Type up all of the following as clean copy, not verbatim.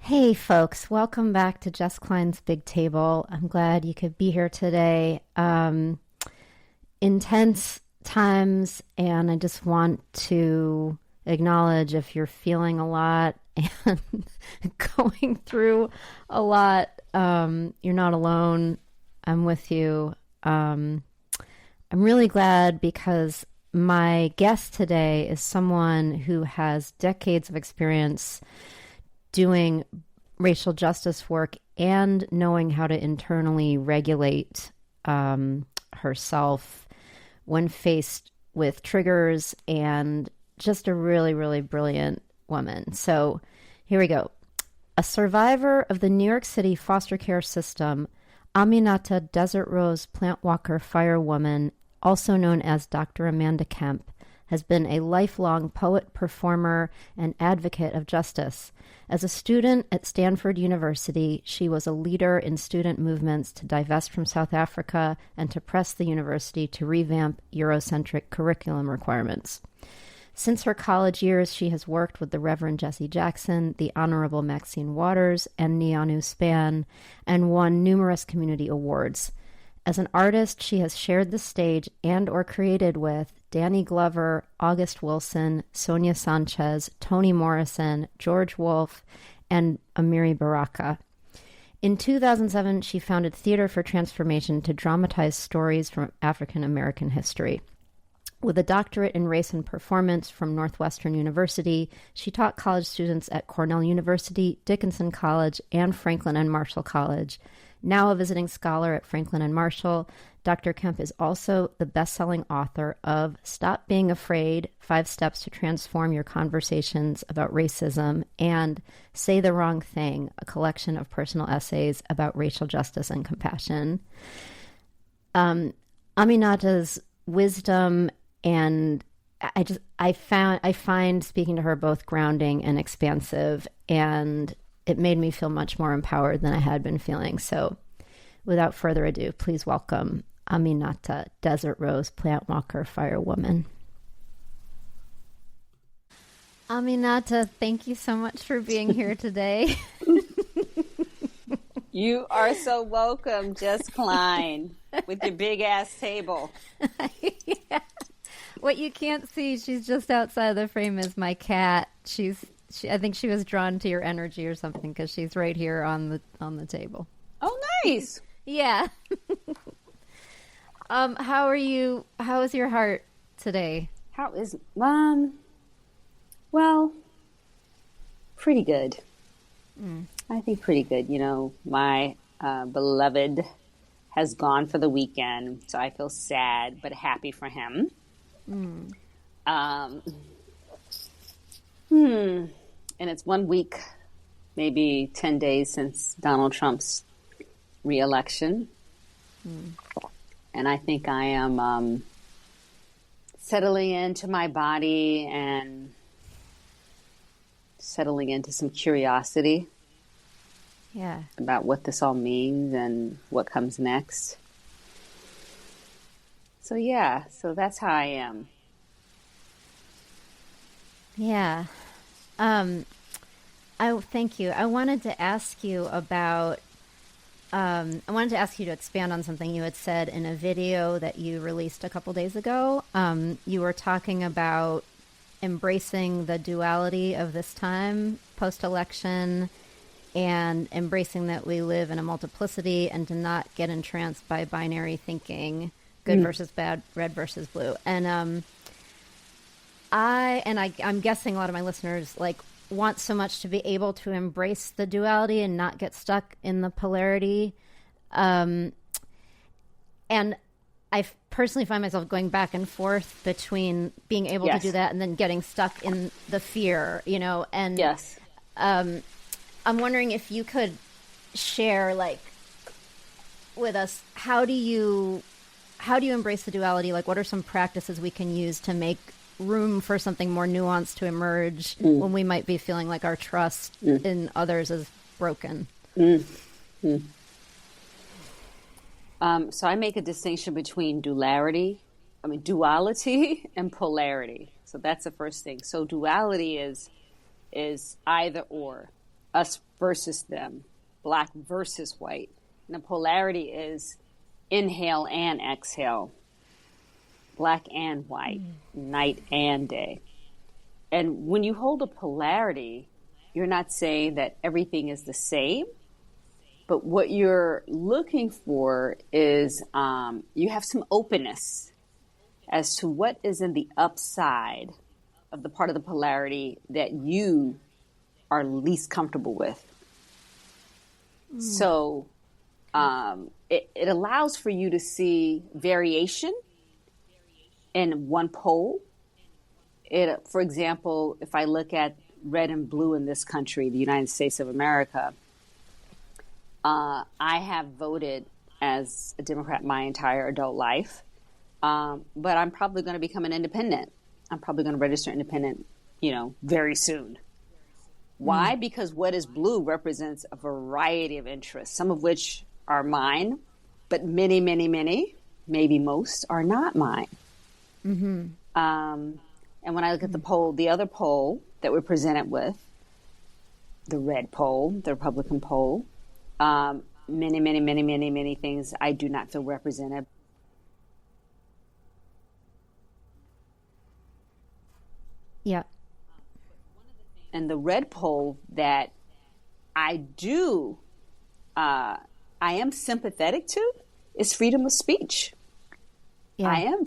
Hey folks, welcome back to Jess Klein's Big Table. I'm glad you could be here today. Intense times, and I just want to acknowledge if you're feeling a lot and going through a lot, you're not alone. I'm with you. I'm really glad because my guest today is someone who has decades of experience doing racial justice work and knowing how to internally regulate herself when faced with triggers, and just a really, really brilliant woman. So here we go. A survivor of the New York City foster care system, Aminata Desert Rose Plant Walker Firewoman, also known as Dr. Amanda Kemp, has been a lifelong poet, performer, and advocate of justice. As a student at Stanford University, she was a leader in student movements to divest from South Africa and to press the university to revamp Eurocentric curriculum requirements. Since her college years, she has worked with the Reverend Jesse Jackson, the Honorable Maxine Waters, and Niyonu Spann, and won numerous community awards. As an artist, she has shared the stage and or created with Danny Glover, August Wilson, Sonia Sanchez, Toni Morrison, George Wolfe, and Amiri Baraka. In 2007, she founded Theater for Transformation to dramatize stories from African American history. With a doctorate in race and performance from Northwestern University, she taught college students at Cornell University, Dickinson College, and Franklin and Marshall College. Now a visiting scholar at Franklin and Marshall, Dr. Kemp is also the best-selling author of Stop Being Afraid, 5 Steps to Transform Your Conversations About Racism, and Say the Wrong Thing, a collection of personal essays about racial justice and compassion. Aminata's wisdom, and I find speaking to her both grounding and expansive, and it made me feel much more empowered than I had been feeling. So without further ado, please welcome Aminata Desert Rose Plant Walker Firewoman. Aminata, thank you so much for being here today. You are so welcome, Jess Klein, with your big ass table. Yeah. What you can't see, she's just outside the frame, is my cat. I think she was drawn to your energy or something because she's right here on the table. Oh, nice. Yeah. How are you? How is your heart today? How is well, pretty good. I think pretty good. You know, my beloved has gone for the weekend, so I feel sad but happy for him. And it's 1 week, maybe 10 days since Donald Trump's re-election. And I think I am settling into my body and settling into some curiosity. Yeah. About what this all means and what comes next. So yeah, so that's how I am. Yeah. Thank you. I wanted to ask you about, I wanted to ask you to expand on something you had said in a video that you released a couple days ago. You were talking about embracing the duality of this time post-election and embracing that we live in a multiplicity and to not get entranced by binary thinking, good versus bad, red versus blue. And I'm guessing a lot of my listeners want so much to be able to embrace the duality and not get stuck in the polarity. And I personally find myself going back and forth between being able to do that and then getting stuck in the fear, and yes. I'm wondering if you could share with us, how do you embrace the duality? What are some practices we can use to make room for something more nuanced to emerge when we might be feeling like our trust in others is broken? So I make a distinction between duality and polarity. So that's the first thing. So duality is either or. us versus them, black versus white. And the polarity is inhale and exhale, black and white, night and day. And when you hold a polarity, you're not saying that everything is the same, but what you're looking for is you have some openness as to what is in the upside of the part of the polarity that you are least comfortable with. So it allows for you to see variation in one pole. For example, if I look at red and blue in this country, the United States of America, I have voted as a Democrat my entire adult life, but I'm probably going to become an independent. I'm probably going to register independent, very soon. Why? Because what is blue represents a variety of interests, some of which are mine, but many, many, many, maybe most, are not mine. Mm-hmm. And when I look at the other pole that we're presented with, the red pole, the Republican pole, many, many, many, many, many things I do not feel represented. Yeah. And the red pole that I am sympathetic to is freedom of speech. Yeah. I am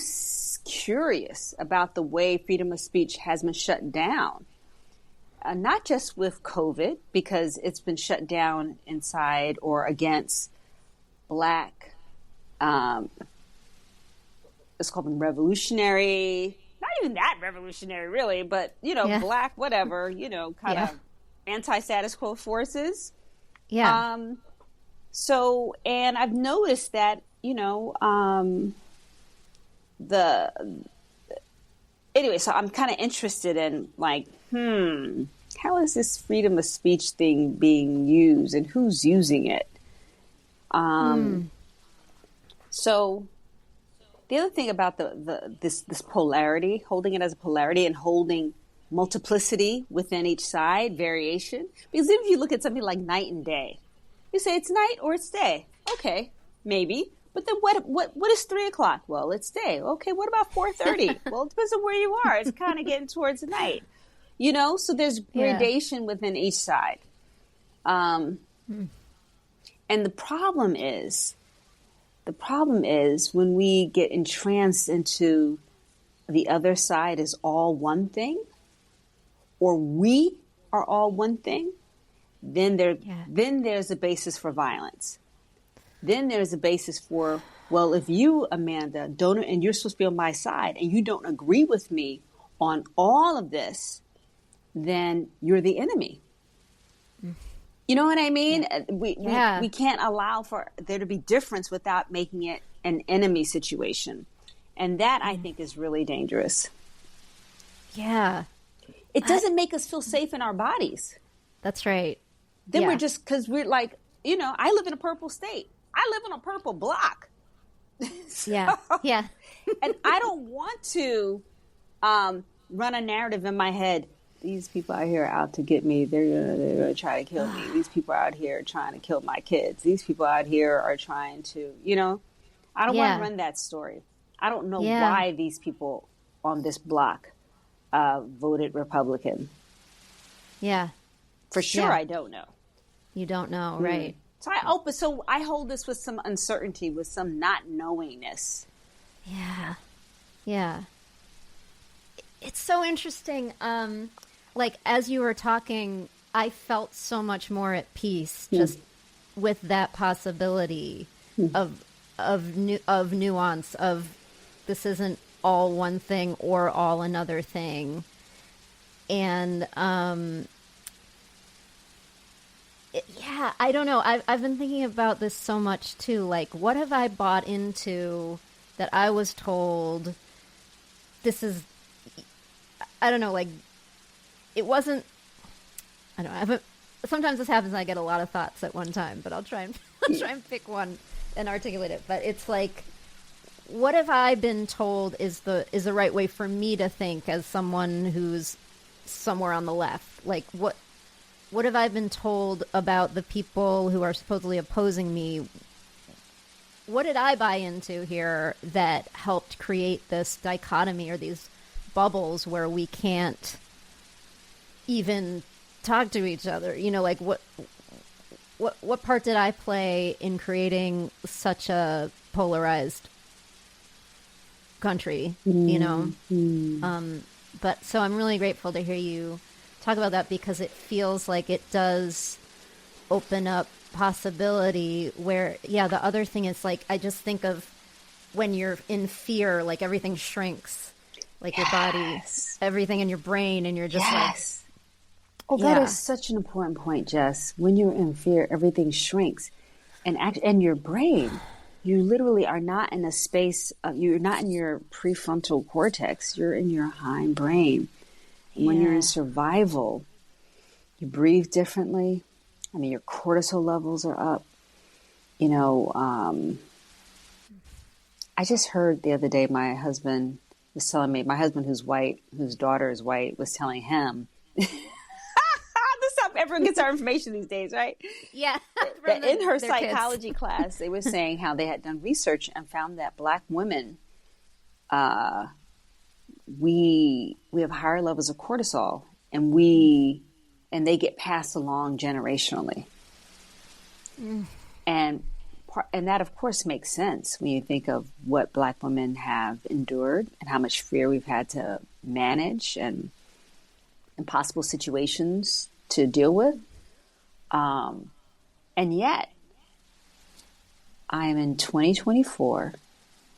curious about the way freedom of speech has been shut down. Not just with COVID, because it's been shut down inside or against black, let's call them revolutionary, not even that revolutionary really, but, black, whatever, kind of anti-status quo forces. Yeah. And I've noticed that, anyway, so I'm kind of interested in how is this freedom of speech thing being used and who's using it? So the other thing about this polarity, holding it as a polarity and holding multiplicity within each side, variation, because if you look at something like night and day, you say it's night or it's day. Okay, maybe. But then what is 3 o'clock? Well, it's day. Okay, what about 4:30? Well, it depends on where you are. It's kind of getting towards the night. So there's gradation within each side. And the problem is when we get entranced into the other side is all one thing, or we are all one thing, then there's a basis for violence. Then there's a basis for, well, if you, Amanda, don't, and you're supposed to be on my side, and you don't agree with me on all of this, then you're the enemy. You know what I mean? Yeah. We can't allow for there to be difference without making it an enemy situation. And that, I think, is really dangerous. Yeah. It doesn't make us feel safe in our bodies. That's right. Then we're just, because we're like, I live in a purple state. I live on a purple block. Yeah. And I don't want to run a narrative in my head. These people out here are out to get me. They're gonna try to kill me. These people are out here trying to kill my kids. These people out here are trying to, I don't want to run that story. I don't know why these people on this block voted Republican. Yeah. For sure, I don't know. You don't know, right? So I hold this with some uncertainty, with some not knowingness. Yeah. It's so interesting. As you were talking, I felt so much more at peace just with that possibility of nuance, of this isn't all one thing or all another thing. And I don't know. I've been thinking about this so much too. Like, what have I bought into that I was told this is, I don't know, like, it wasn't, I don't know. Sometimes this happens and I get a lot of thoughts at one time, but I'll try and pick one and articulate it. But it's like, what have I been told is the right way for me to think as someone who's somewhere on the left? Like, what what have I been told about the people who are supposedly opposing me? What did I buy into here that helped create this dichotomy or these bubbles where we can't even talk to each other? You know, like what part did I play in creating such a polarized country, you know? But so I'm really grateful to hear you talk about that, because it feels like it does open up possibility where, yeah, the other thing is like, I just think of when you're in fear, like everything shrinks, like your body, everything in your brain, and you're just like, oh, that is such an important point, Jess. When you're in fear, everything shrinks, and your brain, you literally are not in a space of, you're not in your prefrontal cortex, you're in your hind brain. And when you're in survival, you breathe differently. I mean, your cortisol levels are up. You know, I just heard the other day, my husband was telling me, my husband who's white, whose daughter is white, was telling him, this is how everyone gets our information these days, right? Yeah. In her psychology class, they were saying how they had done research and found that Black women, we have higher levels of cortisol, and they get passed along generationally. And that, of course, makes sense when you think of what Black women have endured and how much fear we've had to manage and impossible situations to deal with. And yet, I am in 2024.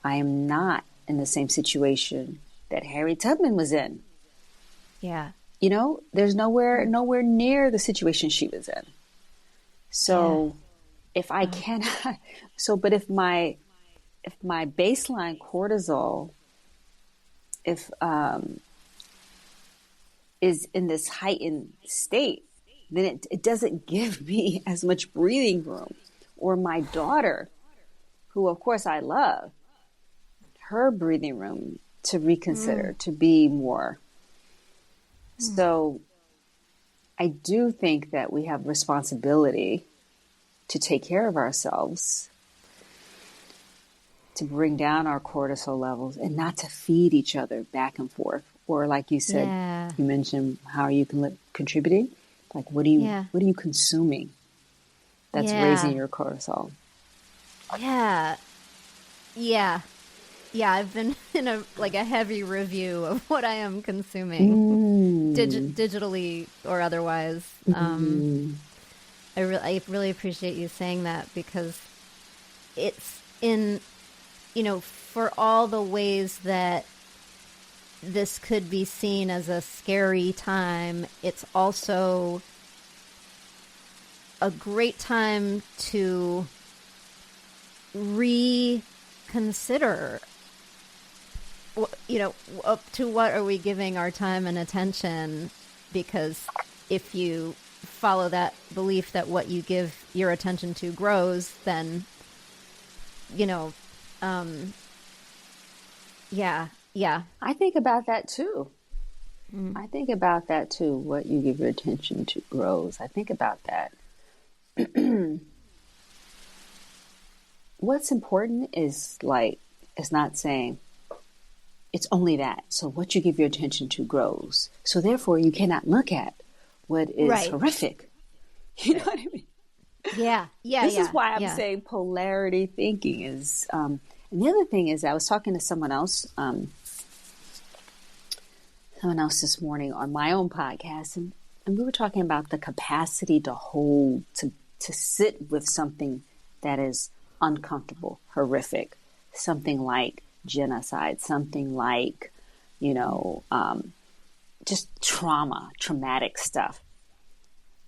I am not in the same situation that Harriet Tubman was in. Yeah. You know, there's nowhere near the situation she was in. So if I cannot, but if my baseline cortisol, is in this heightened state, then it doesn't give me as much breathing room. Or my daughter, who of course I love, her breathing room to reconsider, to be more. So I do think that we have responsibility to take care of ourselves, to bring down our cortisol levels, and not to feed each other back and forth. Or like you said, you mentioned how are you contributing? Like, what are you consuming that's raising your cortisol? Yeah, I've been in a heavy review of what I am consuming, digitally or otherwise. I really appreciate you saying that, because it's in, for all the ways that this could be seen as a scary time, it's also a great time to reconsider, up to what are we giving our time and attention? Because if you follow that belief that what you give your attention to grows, then, I think about that too. I think about that too. What you give your attention to grows. I think about that. What's important is not saying it's only that. So what you give your attention to grows. So therefore you cannot look at what is horrific. You know what I mean? This is why I'm saying polarity thinking is, and the other thing is, I was talking to someone else this morning on my own podcast, and we were talking about the capacity to hold, to sit with something that is uncomfortable, horrific, something like genocide, something like, just traumatic stuff.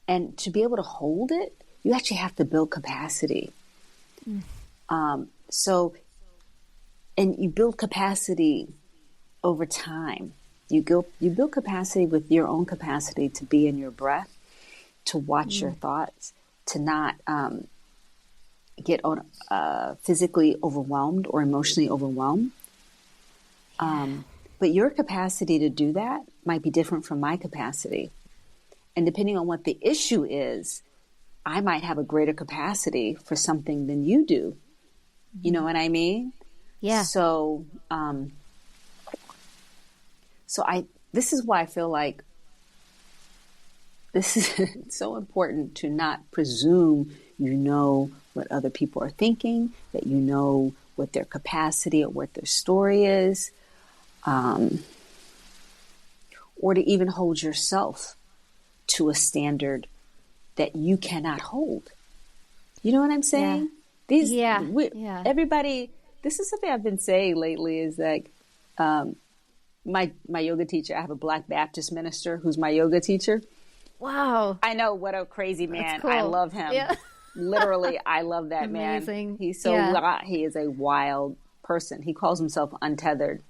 And to be able to hold it, you actually have to build capacity. And you build capacity over time. You build capacity with your own capacity to be in your breath, to watch your thoughts, to not get physically overwhelmed or emotionally overwhelmed. But your capacity to do that might be different from my capacity. And depending on what the issue is, I might have a greater capacity for something than you do. You know what I mean? Yeah. So, this is why I feel like this is so important to not presume you know what other people are thinking, that you know what their capacity or what their story is, or to even hold yourself to a standard that you cannot hold. You know what I'm saying? Everybody, this is something I've been saying lately is like, my yoga teacher, I have a Black Baptist minister who's my yoga teacher. Wow. I know, what a crazy man. Cool. I love him. Yeah. Literally, I love that Amazing. Man. He's so he is a wild person. He calls himself untethered.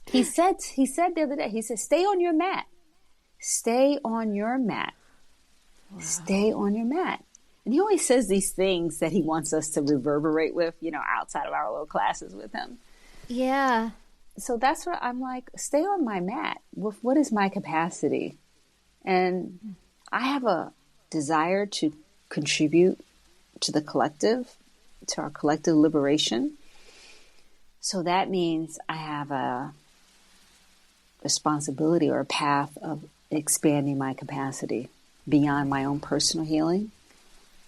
He said the other day, he said, stay on your mat. Stay on your mat. Wow. Stay on your mat. And he always says these things that he wants us to reverberate with, outside of our little classes with him. Yeah. So that's what I'm like, stay on my mat. What is my capacity? And I have a desire to contribute to the collective, to our collective liberation. So that means I have a responsibility or a path of expanding my capacity beyond my own personal healing,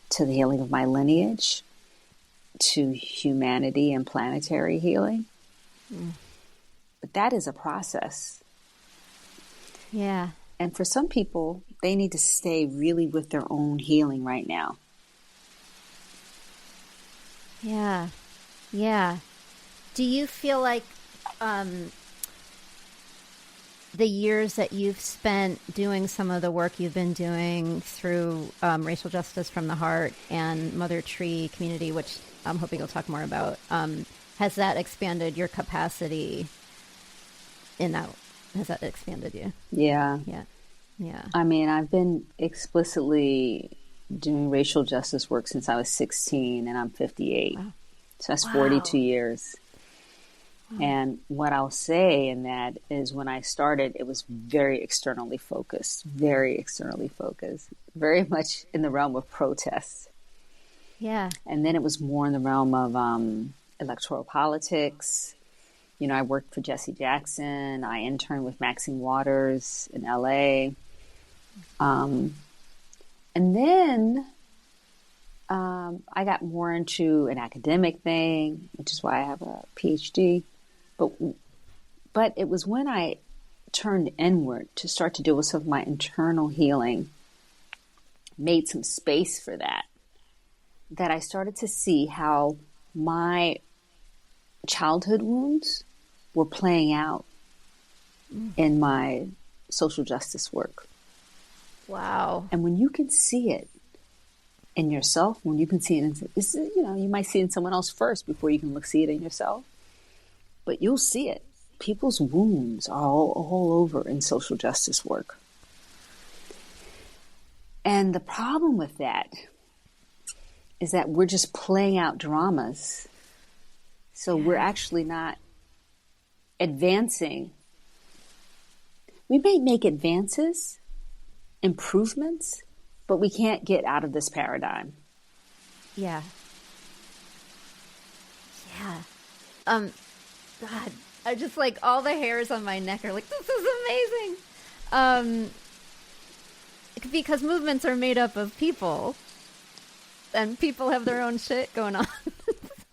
to the healing of my lineage, to humanity and planetary healing. But that is a process. Yeah. And for some people, they need to stay really with their own healing right now. Yeah. Yeah. Do you feel like the years that you've spent doing some of the work you've been doing through Racial Justice from the Heart and Mother Tree Community, which I'm hoping you'll talk more about, has that expanded your capacity in that? Has that expanded you? Yeah. Yeah. Yeah. I mean, I've been explicitly doing racial justice work since I was 16 and I'm 58. Wow. So that's 42 years. Wow. And what I'll say in that is when I started, it was very externally focused, very much in the realm of protest. Yeah. And then it was more in the realm of electoral politics. I worked for Jesse Jackson. I interned with Maxine Waters in LA. And then I got more into an academic thing, which is why I have a PhD. But it was when I turned inward to start to deal with some of my internal healing, made some space for that I started to see how my childhood wounds were playing out in my social justice work. Wow. And when you can see it in yourself, when you can see it you might see it in someone else first before you can see it in yourself, but you'll see it. People's wounds are all over in social justice work. And the problem with that is that we're just playing out dramas. So we're actually not advancing. We may make advances, improvements, but we can't get out of this paradigm. Yeah. Yeah. God, I just like all the hairs on my neck are like, this is amazing. Because movements are made up of people and people have their own shit going on.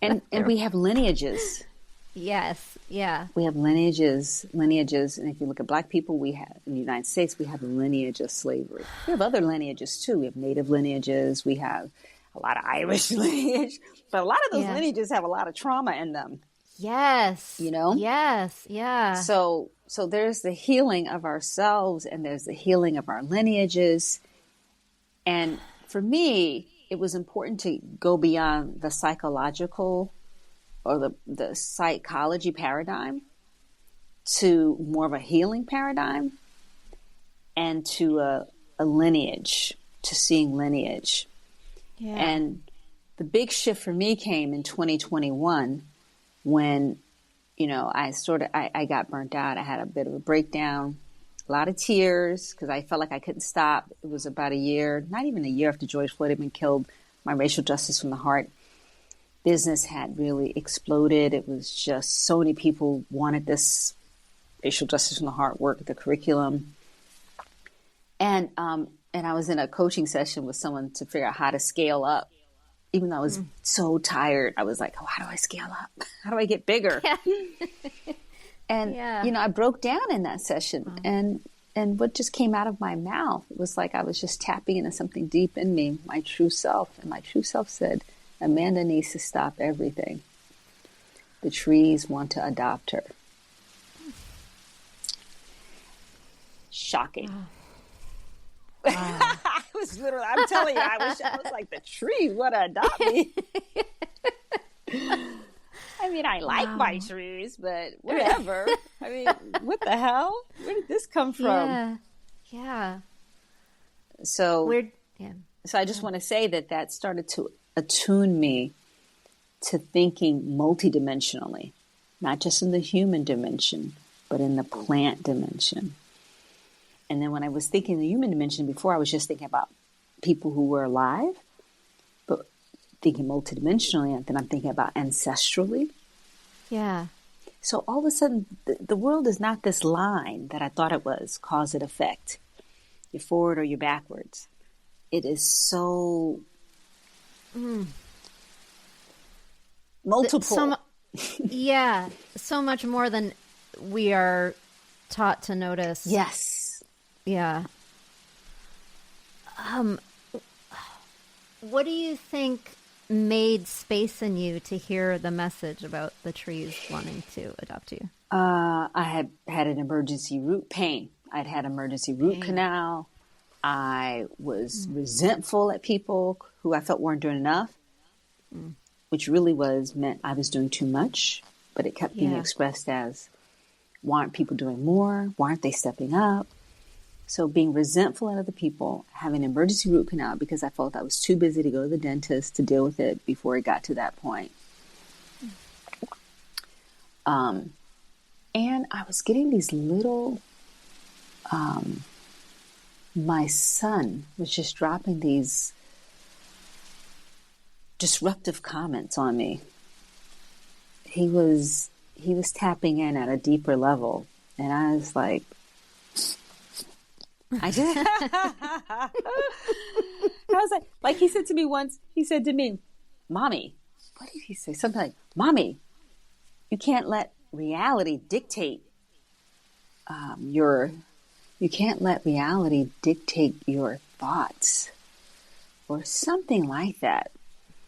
and we have lineages. Yes. Yeah. We have lineages. And if you look at Black people, we have, in the United States, we have a lineage of slavery. We have other lineages too. We have Native lineages. We have a lot of Irish lineage, but a lot of those lineages have a lot of trauma in them. Yes. Yes. Yeah. So there's the healing of ourselves and there's the healing of our lineages. And for me, it was important to go beyond the psychological or the psychology paradigm to more of a healing paradigm and to a lineage, to seeing lineage. Yeah. And the big shift for me came in 2021 when, I got burnt out. I had a bit of a breakdown a lot of tears because I felt like I couldn't stop. It was about a year, not even a year after George Floyd had been killed. My racial justice from the heart business had really exploded. It was just so many people wanted this racial justice from the heart work, the curriculum. And I was in a coaching session with someone to figure out how to scale up. Even though I was so tired, I was like, oh, how do I scale up? How do I get bigger? Yeah. And, I broke down in that session. And what just came out of my mouth was like I was just tapping into something deep in me, my true self. And my true self said, Amanda needs to stop everything. The trees want to adopt her. Shocking. Wow. I was literally, I'm telling you, I was like, the trees want to adopt me. I mean, I like my trees, but whatever. I mean, what the hell? Where did this come from? Yeah. So weird. Yeah. So I just want to say that started to attune me to thinking multidimensionally, not just in the human dimension, but in the plant dimension. And then when I was thinking the human dimension before, I was just thinking about people who were alive, but thinking multidimensionally, and then I'm thinking about ancestrally. Yeah. So all of a sudden, the world is not this line that I thought it was, cause and effect. You're forward or you're backwards. It is so multiple. So much more than we are taught to notice. Yes. Yeah. What do you think made space in you to hear the message about the trees wanting to adopt you? I had an emergency root pain. I'd had emergency root canal. I was resentful at people who I felt weren't doing enough, which really meant I was doing too much, but it kept being expressed as, why aren't people doing more? Why aren't they stepping up? So being resentful at other people, having an emergency root canal because I felt I was too busy to go to the dentist to deal with it before it got to that point. And I was getting these little, my son was just dropping these disruptive comments on me. He was tapping in at a deeper level. And I was like, I was like he said to me once, he said to me, Mommy, what did he say? Something like, Mommy, you can't let reality dictate you can't let reality dictate your thoughts or something like that.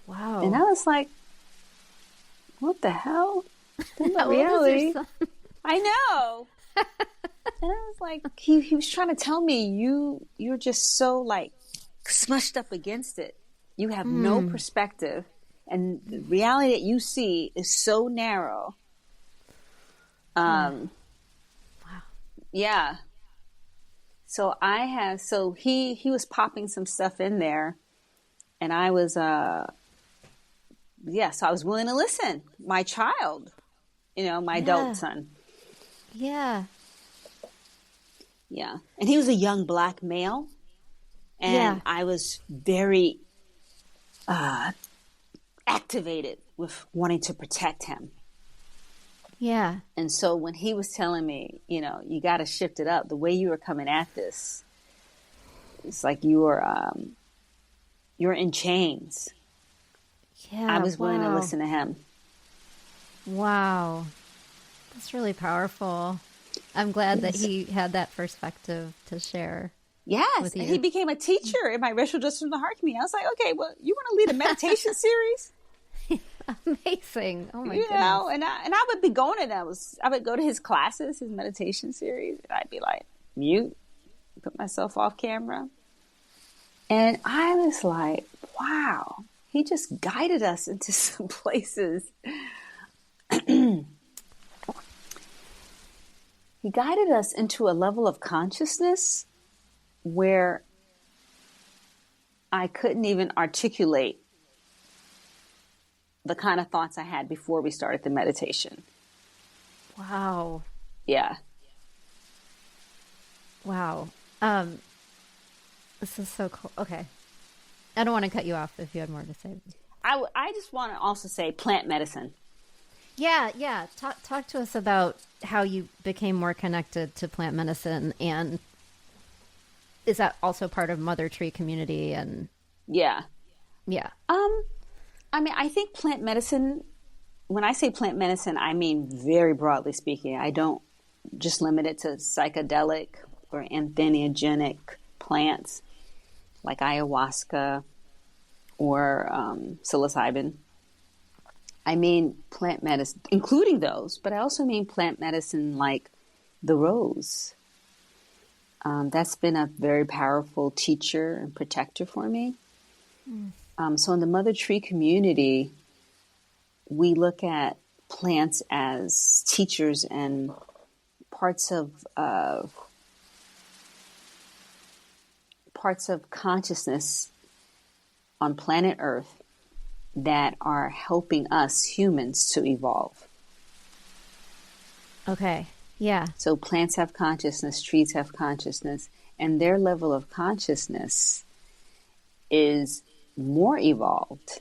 Wow. And I was like, what the hell? How reality. old is your son? I know. And I was like, he was trying to tell me you're just so like smushed up against it. You have no perspective, and the reality that you see is so narrow. Wow. Yeah. So he was popping some stuff in there, and I was so I was willing to listen. My child, my adult son. Yeah. Yeah. And he was a young black male. And I was very activated with wanting to protect him. Yeah. And so when he was telling me, you got to shift it up, the way you were coming at this, it's like you're in chains. Yeah. I was willing to listen to him. Wow. That's really powerful. I'm glad that he had that perspective to share. Yes. With you. And he became a teacher in my racial justice from the heart community. I was like, okay, well, you want to lead a meditation series? Amazing. Oh my goodness. And I would be going to those. I would go to his classes, his meditation series, and I'd be like, mute, put myself off camera. And I was like, wow, he just guided us into some places. He guided us into a level of consciousness where I couldn't even articulate the kind of thoughts I had before we started the meditation. Wow. Yeah. Wow. This is so cool. Okay. I don't want to cut you off if you had more to say. I just want to also say plant medicine. Yeah. Talk to us about how you became more connected to plant medicine, and is that also part of Mother Tree community? And yeah. I mean, I think plant medicine, when I say plant medicine, I mean very broadly speaking. I don't just limit it to psychedelic or entheogenic plants like ayahuasca or psilocybin. I mean plant medicine, including those, but I also mean plant medicine like the rose. That's been a very powerful teacher and protector for me. So in the Mother Tree community, we look at plants as teachers and parts of consciousness on planet Earth that are helping us humans to evolve. Okay. Yeah. So plants have consciousness, trees have consciousness, and their level of consciousness is more evolved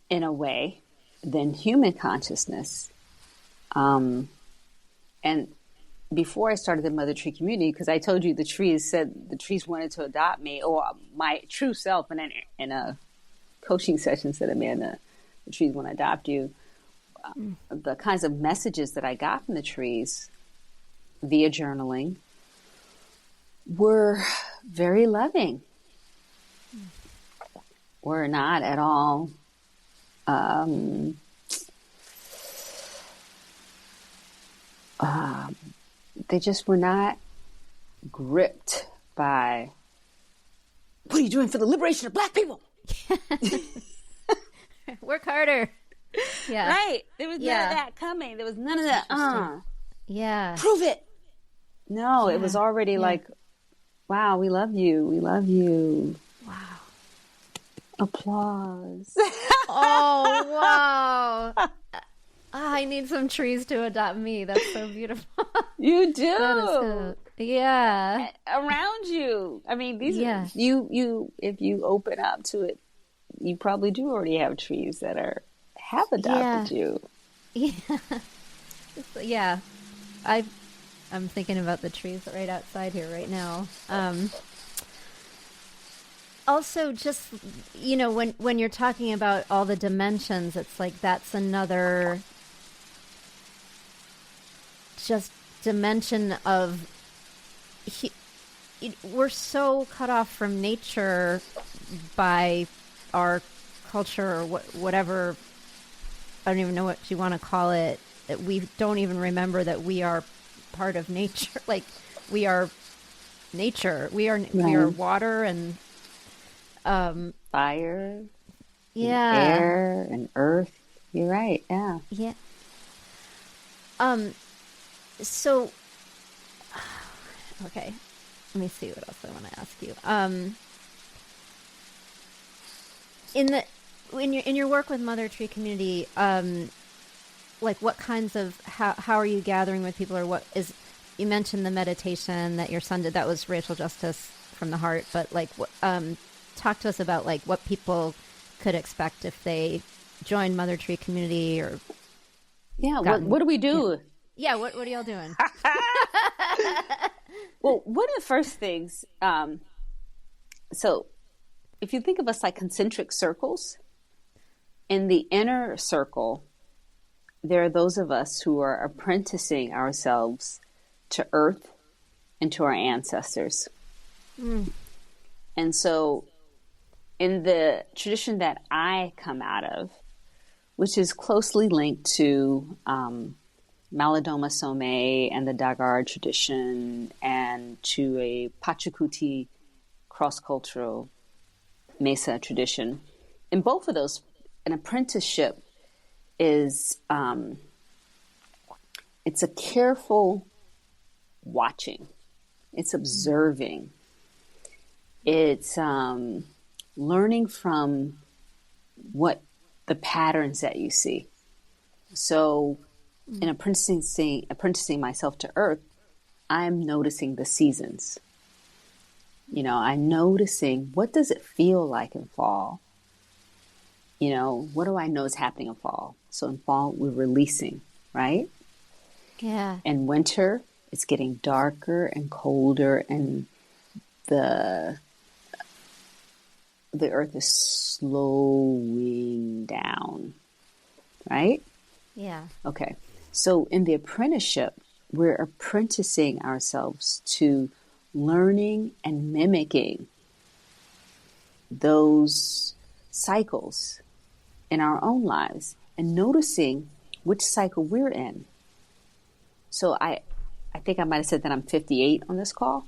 in a way than human consciousness. And before I started the Mother Tree community, because I told you the trees wanted to adopt me, or my true self, and in a coaching session said, Amanda, the trees want to adopt you. The kinds of messages that I got from the trees via journaling were very loving. Were not at all they just were not gripped by, what are you doing for the liberation of Black people? Work harder. Yeah. Right. There was none of that coming. There was none of that. Yeah. Prove it. No, it was already like, wow, we love you. We love you. Wow. Applause. Oh, wow. I need some trees to adopt me. That's so beautiful. You do. That is so, yeah. Around you. I mean, these are, you if you open up to it, you probably do already have trees that have adopted you. Yeah. I'm thinking about the trees right outside here right now. Also, just, when you're talking about all the dimensions, it's like that's another just dimension of we're so cut off from nature by our culture or whatever. I don't even know what you want to call it. That we don't even remember that we are part of nature. Like we are nature. We are water and fire, and air and earth. You're right. Yeah. Yeah. So, okay. Let me see what else I want to ask you. In your work with Mother Tree community, like what kinds of how are you gathering with people, or you mentioned the meditation that your son did, that was racial justice from the heart, but like talk to us about like what people could expect if they join Mother Tree community or what do we do? Yeah, what are y'all doing? Well, one of the first things, so if you think of us like concentric circles, in the inner circle, there are those of us who are apprenticing ourselves to Earth and to our ancestors. And so in the tradition that I come out of, which is closely linked to Malidoma Some and the Dagar tradition, and to a Pachacuti cross-cultural Mesa tradition, in both of those, an apprenticeship is it's a careful watching, it's observing, it's learning from what the patterns that you see. So in apprenticing myself to Earth, I'm noticing the seasons. I'm noticing, what does it feel like in fall? What do I know is happening in fall? So in fall, we're releasing, right? Yeah. In winter, it's getting darker and colder, and the earth is slowing down, right? Yeah. Okay. So in the apprenticeship, we're apprenticing ourselves to learning and mimicking those cycles in our own lives and noticing which cycle we're in. So I think I might have said that I'm 58 on this call.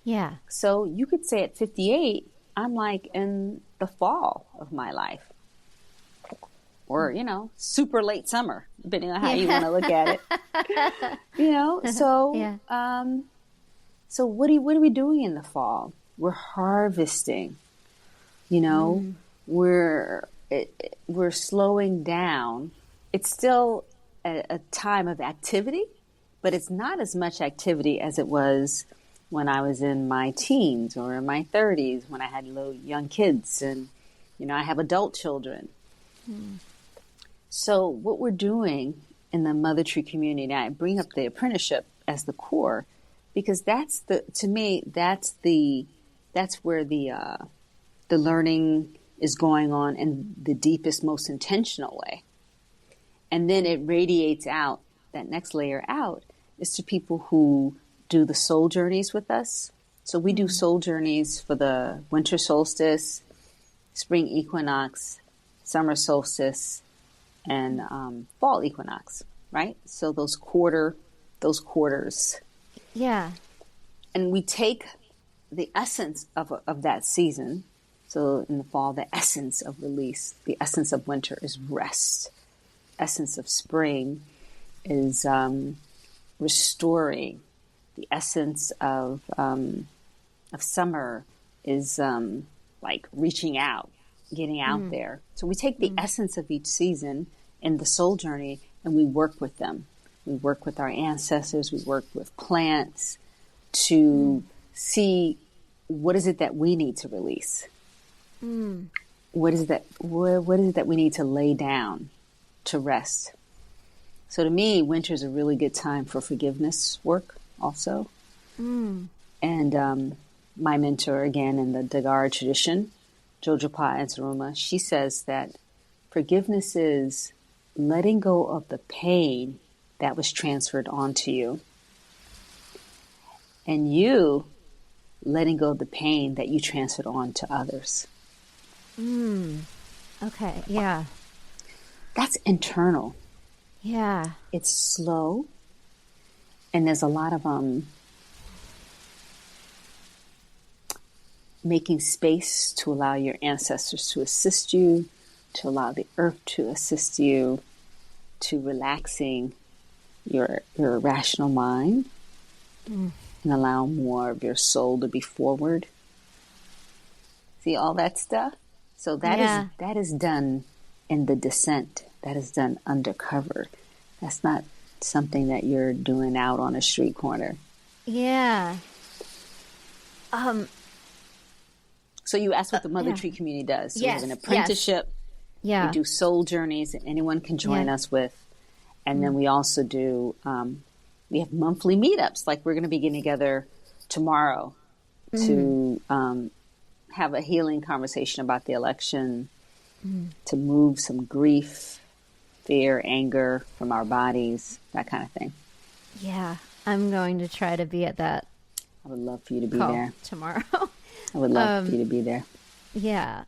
Yeah. So you could say at 58, I'm like in the fall of my life. Or, super late summer, depending on how you want to look at it. So, Yeah. So what are we doing in the fall? We're harvesting, we're slowing down. It's still a time of activity, but it's not as much activity as it was when I was in my teens or in my 30s, when I had little young kids and, I have adult children. So what we're doing in the Mother Tree community, now I bring up the apprenticeship as the core, because that's where the learning is going on in the deepest, most intentional way. And then it radiates out, that next layer out is to people who do the soul journeys with us. So we do soul journeys for the winter solstice, spring equinox, summer solstice, and fall equinox, right? So those quarters. Yeah. And we take the essence of that season. So in the fall, the essence of release, the essence of winter is rest. Essence of spring is restoring. The essence of summer is like reaching out, getting out there. So we take the essence of each season in the soul journey and we work with them. We work with our ancestors. We work with plants to see what is it that we need to release. What is it that we need to lay down to rest? So to me, winter is a really good time for forgiveness work also. And my mentor, again, in the Dagara tradition, Jojapa Ansaruma, she says that forgiveness is letting go of the pain that was transferred onto you, and you letting go of the pain that you transferred on to others. Okay. Yeah. That's internal. Yeah. It's slow. And there's a lot of making space to allow your ancestors to assist you, to allow the earth to assist you, to relaxing your rational mind and allow more of your soul to be forward. See all that stuff? So that is done in the descent. That is done undercover. That's not something that you're doing out on a street corner. Yeah. So you asked what the Mother Tree community does. So we have an apprenticeship. Yeah. We do soul journeys that anyone can join us with. And then we also do, we have monthly meetups. Like we're going to be getting together tomorrow to have a healing conversation about the election, to move some grief, fear, anger from our bodies, that kind of thing. Yeah. I'm going to try to be at that. I would love for you to be there tomorrow. I would love for you to be there. Yeah.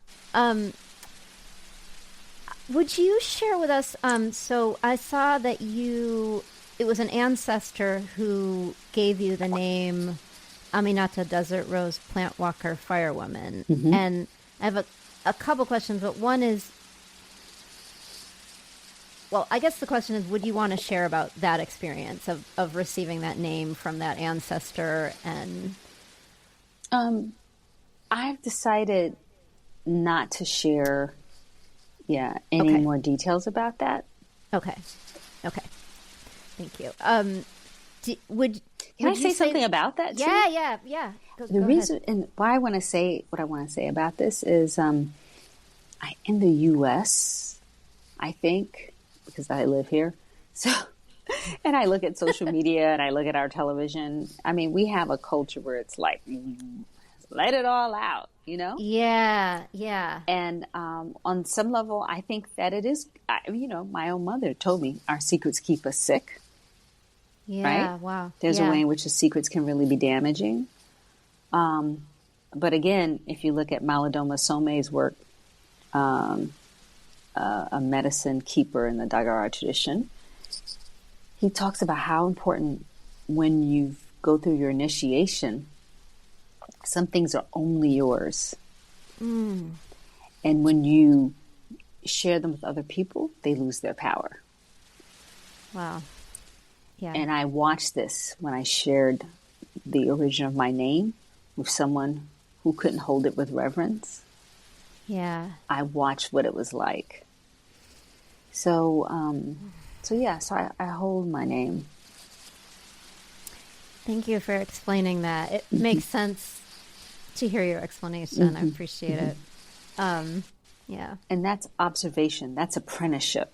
Would you share with us, so I saw that it was an ancestor who gave you the name Aminata Desert Rose Plant Walker Firewoman. And I have a couple questions, but one is, well, I guess the question is, would you want to share about that experience of receiving that name from that ancestor? And I've decided not to share any more details about that. Okay. Thank you. Can I say something about that too? Yeah. The reason and why I want to say what I want to say about this is, in the U.S., I think, because I live here, so, and I look at social media and I look at our television. I mean, we have a culture where it's like, let it all out, you know? Yeah. And on some level, I think that it is, my own mother told me our secrets keep us sick. Yeah, right? wow. There's a way in which the secrets can really be damaging. But again, if you look at Malidoma Some's work, a medicine keeper in the Dagara tradition, he talks about how important when you go through your initiation, some things are only yours. And when you share them with other people, they lose their power. Wow. Yeah. And I watched this when I shared the origin of my name with someone who couldn't hold it with reverence. Yeah. I watched what it was like. So I hold my name. Thank you for explaining that. It makes sense to hear your explanation. I appreciate it. Yeah. And that's observation. That's apprenticeship.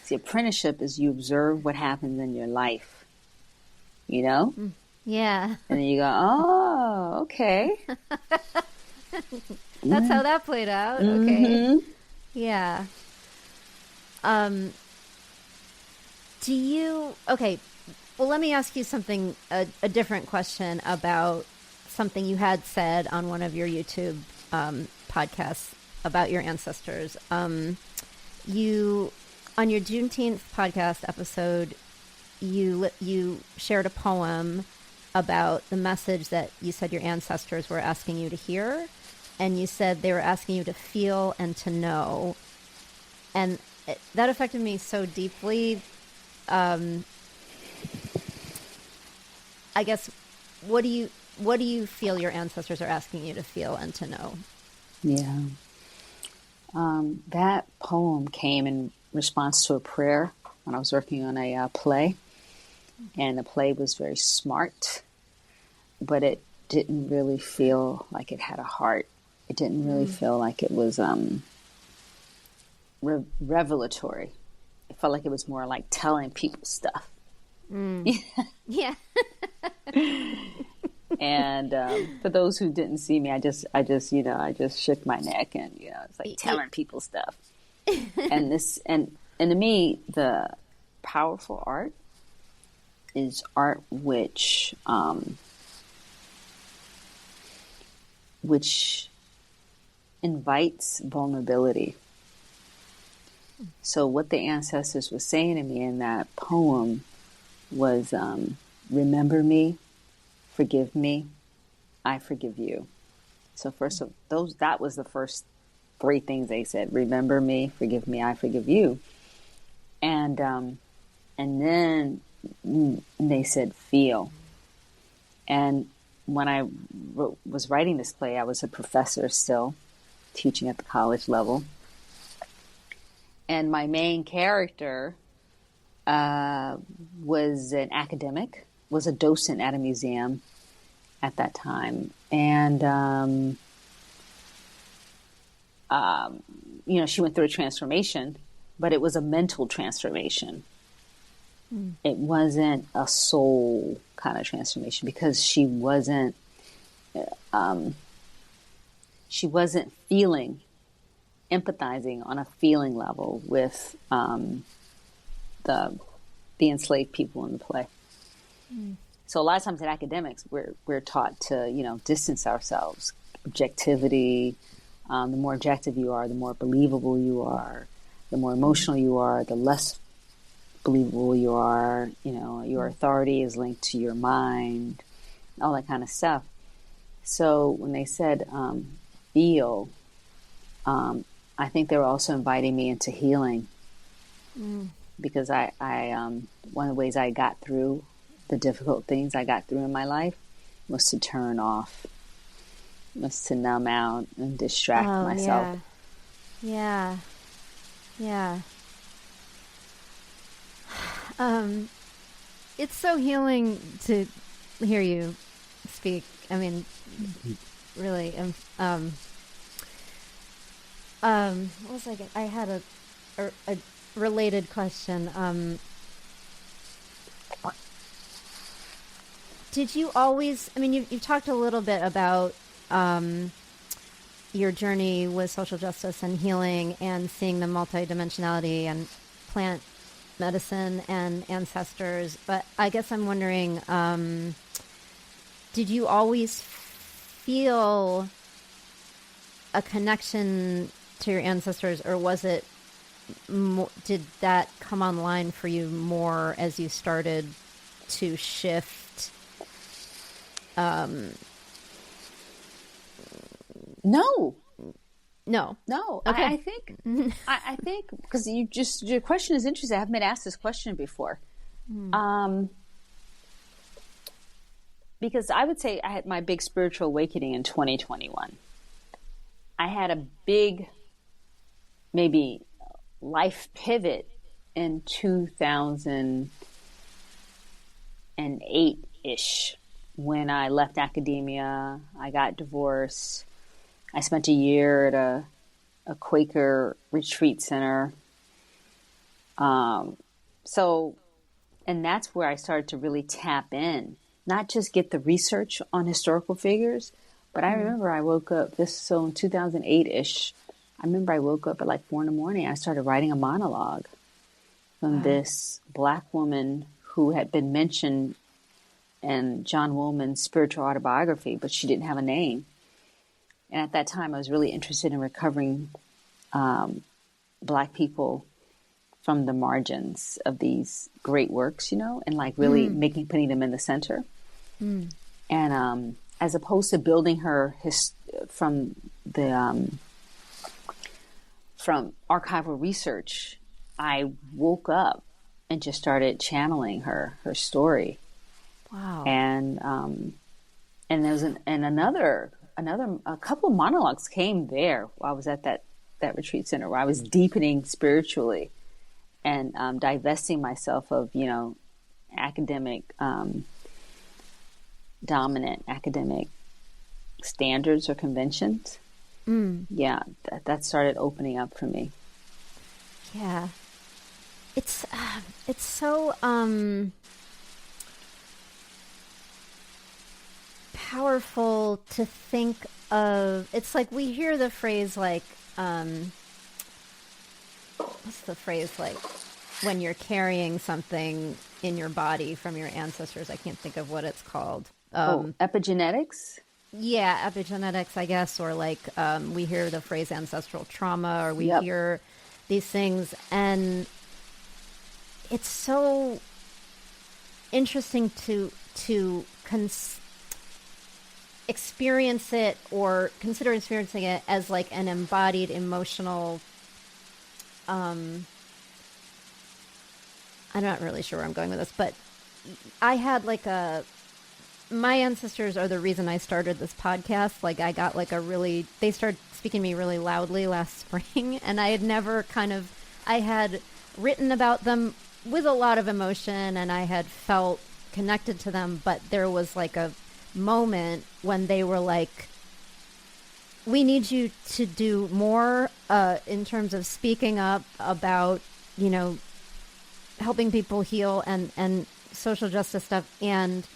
See, apprenticeship is you observe what happens in your life, you know? Yeah. And then you go, oh, okay. That's how that played out. Okay. Yeah. Well, let me ask you something, a different question about something you had said on one of your YouTube podcasts about your ancestors. On your Juneteenth podcast episode, you shared a poem about the message that you said your ancestors were asking you to hear, and you said they were asking you to feel and to know, and that affected me so deeply. I guess, what do you feel your ancestors are asking you to feel and to know? Yeah. That poem came in response to a prayer when I was working on a play. And the play was very smart, but it didn't really feel like it had a heart. It didn't really feel like it was revelatory. It felt like it was more like telling people stuff. Yeah. And for those who didn't see me, I just shook my neck, and it's like telling people stuff. And to me, the powerful art is art which invites vulnerability. So what the ancestors were saying to me in that poem was, remember me, forgive me, I forgive you. So first of those, that was the first three things they said: remember me, forgive me, I forgive you. And then they said feel. And when I was writing this play, I was a professor still, teaching at the college level. And my main character was an academic, was a docent at a museum at that time. And, she went through a transformation, but it was a mental transformation. It wasn't a soul kind of transformation, because she wasn't feeling, empathizing on a feeling level with the enslaved people in the play. So a lot of times in academics, we're taught to distance ourselves. Objectivity. The more objective you are, the more believable you are. The more emotional you are, the less believable you are. Your authority is linked to your mind, all that kind of stuff. So when they said feel, I think they were also inviting me into healing, because I one of the ways I got through the difficult things I got through in my life was to turn off, was to numb out and distract myself. Yeah. it's so healing to hear you speak. I mean, really. What was I had a related question. Did you always? I mean, you've talked a little bit about your journey with social justice and healing, and seeing the multidimensionality and plant medicine and ancestors. But I guess I'm wondering, did you always feel a connection to your ancestors, or was it? Did that come online for you more as you started to shift? No. Okay. I think because your question is interesting. I haven't been asked this question before. Because I would say I had my big spiritual awakening in 2021. I had a big, maybe, life pivot in 2008-ish, when I left academia. I got divorced. I spent a year at a Quaker retreat center. And that's where I started to really tap in, not just get the research on historical figures, but I remember I woke up in 2008-ish. I remember I woke up at like 4 a.m. I started writing a monologue from this Black woman who had been mentioned in John Woolman's spiritual autobiography, but she didn't have a name. And at that time, I was really interested in recovering Black people from the margins of these great works, and like really putting them in the center. And as opposed to building her from archival research, I woke up and just started channeling her story. Wow. And there was a couple of monologues came there while I was at that retreat center, where I was deepening spiritually and divesting myself of, academic, dominant academic standards or conventions. Yeah, that started opening up for me. Yeah. It's so powerful to think of. It's like we hear the phrase like, what's the phrase, like when you're carrying something in your body from your ancestors? I can't think of what it's called. Epigenetics? Yeah, epigenetics, I guess, or like we hear the phrase ancestral trauma, or we hear these things, and it's so interesting to experience it, or consider experiencing it as like an embodied emotional. I'm not really sure where I'm going with this, but I had like my ancestors are the reason I started this podcast. Like I got like they started speaking to me really loudly last spring, and I had never I had written about them with a lot of emotion, and I had felt connected to them, but there was like a moment when they were like, we need you to do more in terms of speaking up about, helping people heal and social justice stuff. And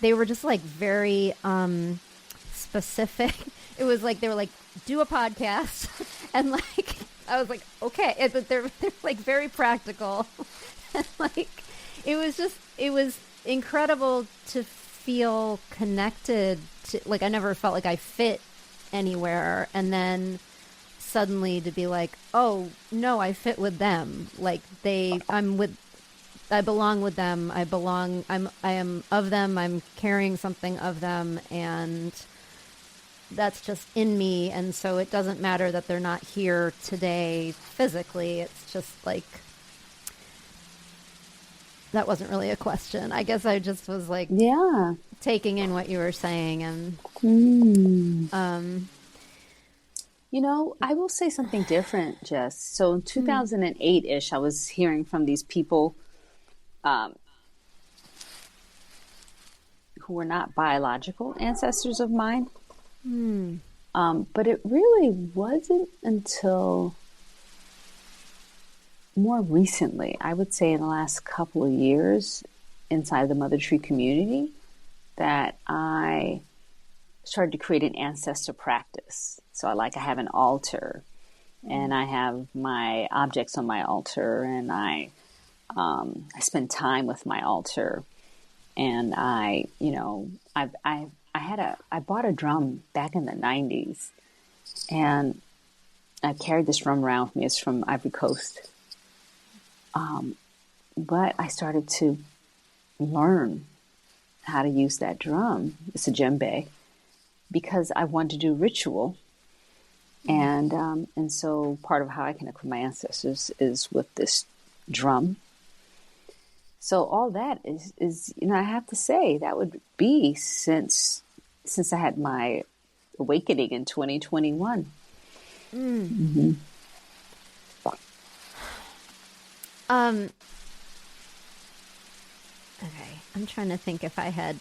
they were just like very specific. It was like they were like, do a podcast, and like I was like, okay, but they're like very practical, and like it was incredible to feel connected to. Like I never felt like I fit anywhere, and then suddenly to be like, oh no, I fit with them. Like I belong with them. I am of them. I'm carrying something of them, and that's just in me. And so it doesn't matter that they're not here today physically. It's just like, that wasn't really a question. I guess I just was like, taking in what you were saying. And, I will say something different, Jess. So in 2008-ish, I was hearing from these people, who were not biological ancestors of mine. But it really wasn't until more recently, I would say in the last couple of years, inside the Mother Tree community, that I started to create an ancestor practice. So I have an altar, and I have my objects on my altar, and I spend time with my altar, and I bought a drum back in the 90s, and I carried this drum around with me. It's from Ivory Coast. But I started to learn how to use that drum. It's a djembe, because I wanted to do ritual. And so part of how I connect with my ancestors is with this drum. So all that is I have to say that would be since I had my awakening in 2021. Mm-hmm. Okay, I'm trying to think if I had...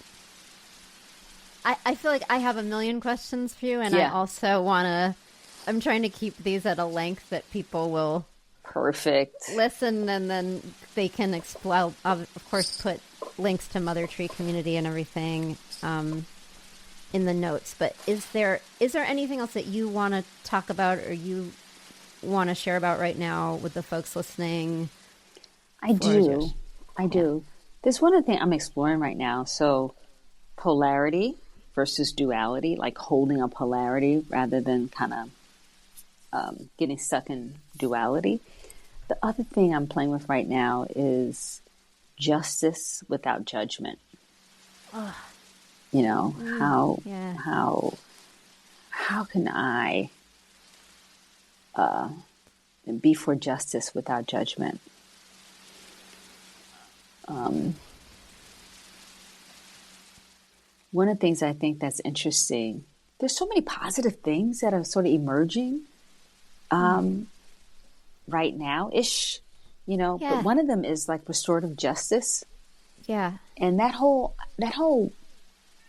I feel like I have a million questions for you, and I also want to... I'm trying to keep these at a length that people will... Perfect. Listen, and then they can explore. Of course, put links to Mother Tree community and everything in the notes. But is there anything else that you want to talk about, or you want to share about right now with the folks listening? I do. There's one other thing I'm exploring right now. So polarity versus duality, like holding a polarity rather than kind of getting stuck in duality. The other thing I'm playing with right now is justice without judgment. Oh. How can I be for justice without judgment? One of the things I think that's interesting, there's so many positive things that are sort of emerging right now-ish, but one of them is like restorative justice. Yeah. And that whole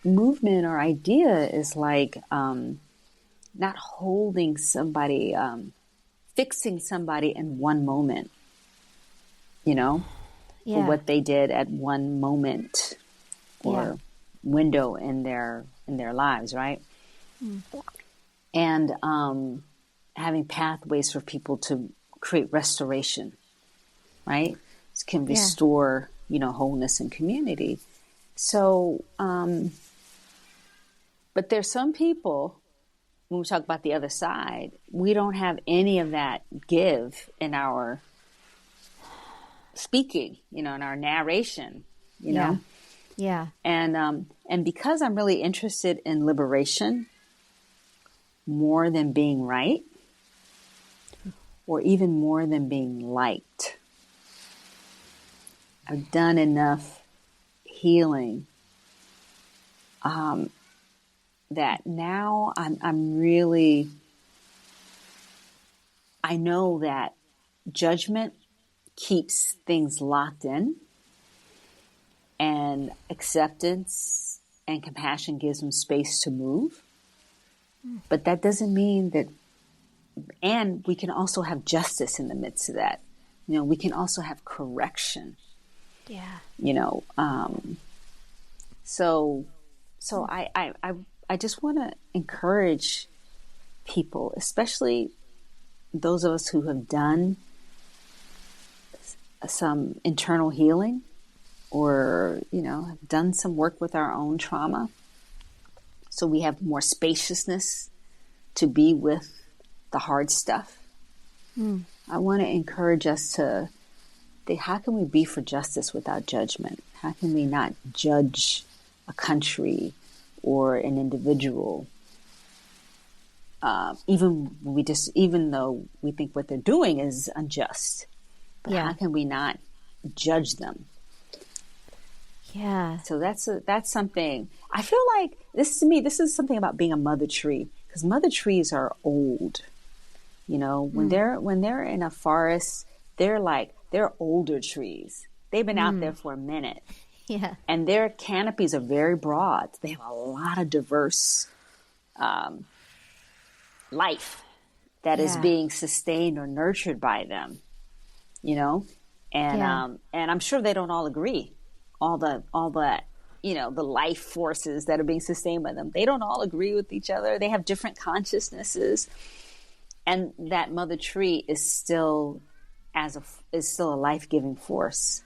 movement or idea is like not holding somebody, fixing somebody in one moment, for what they did at one moment or window in their lives, right? And having pathways for people to create restoration, right? It can restore, wholeness and community. So, but there's some people, when we talk about the other side, we don't have any of that give in our speaking, in our narration, know? Yeah. And because I'm really interested in liberation more than being right, or even more than being liked, I've done enough healing that now I'm really, I know that judgment keeps things locked in, and acceptance and compassion gives them space to move. But that doesn't mean that, and we can also have justice in the midst of that. We can also have correction. Yeah. So I just want to encourage people, especially those of us who have done some internal healing, or, have done some work with our own trauma, so we have more spaciousness to be with the hard stuff. I want to encourage us to think, how can we be for justice without judgment? How can we not judge a country or an individual, even though we think what they're doing is unjust? But how can we not judge them? Yeah. So that's something. I feel like this is something about being a mother tree, because mother trees are old. When they're in a forest, they're older trees. They've been out there for a minute. Yeah. And their canopies are very broad. They have a lot of diverse life that is being sustained or nurtured by them, you know? And and I'm sure they don't all agree. All the the life forces that are being sustained by them, they don't all agree with each other. They have different consciousnesses. And that mother tree is still a life-giving force.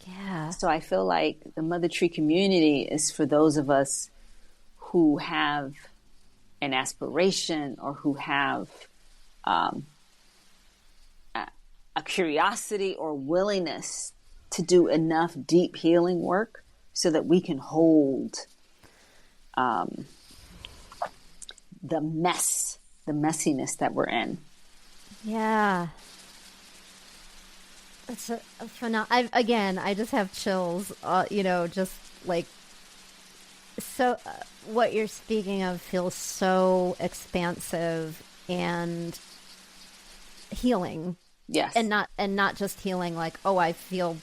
Yeah. So I feel like the mother tree community is for those of us who have an aspiration or who have a curiosity or willingness to do enough deep healing work so that we can hold the messiness that we're in. Yeah. It's a phenomenal. I just have chills. Just like so. What you're speaking of feels so expansive and healing. Yes, and not just healing. Like, oh, I feel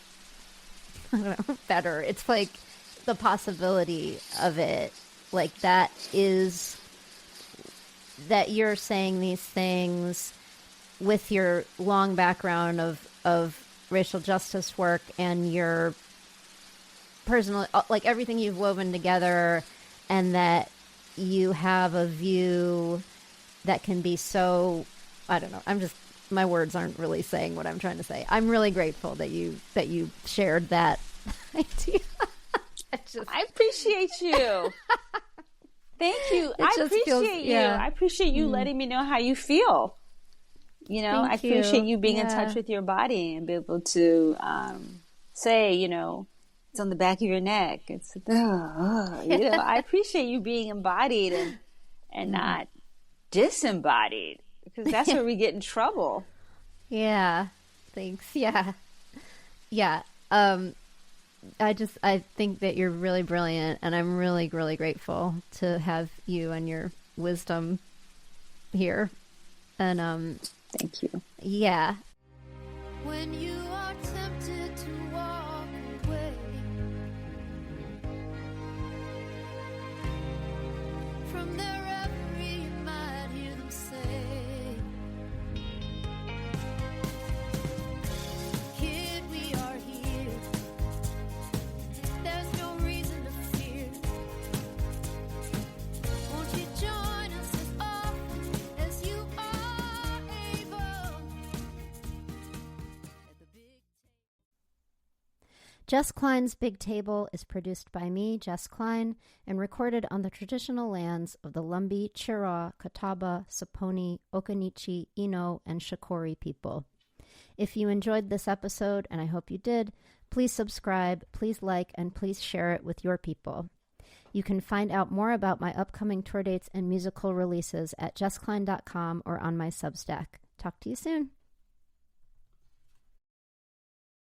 better. It's like the possibility of it. Like that is that you're saying these things with your long background of racial justice work and your personal, like everything you've woven together, and that you have a view that can be so, I don't know, my words aren't really saying what I'm trying to say. I'm really grateful that you shared that idea. I appreciate you. Thank you. I appreciate you. I appreciate you letting me know how you feel. I appreciate you being in touch with your body and be able to say, it's on the back of your neck. It's, I appreciate you being embodied and not disembodied, because that's where we get in trouble. Yeah. Thanks. Yeah. Yeah. I think that you're really brilliant, and I'm really, really grateful to have you and your wisdom here. And thank you. Yeah. When you are tempted to walk away from their reverie, you might hear them say, "Kid, we are here. There's no reason to fear. Won't you join us as often as you are able?" Jess Klein's Big Table is produced by me, Jess Klein, and recorded on the traditional lands of the Lumbee, Chiraw, Catawba, Saponi, Occaneechi, Eno, and Shakori people. If you enjoyed this episode, and I hope you did, please subscribe, please like, and please share it with your people. You can find out more about my upcoming tour dates and musical releases at jessklein.com or on my Substack. Talk to you soon.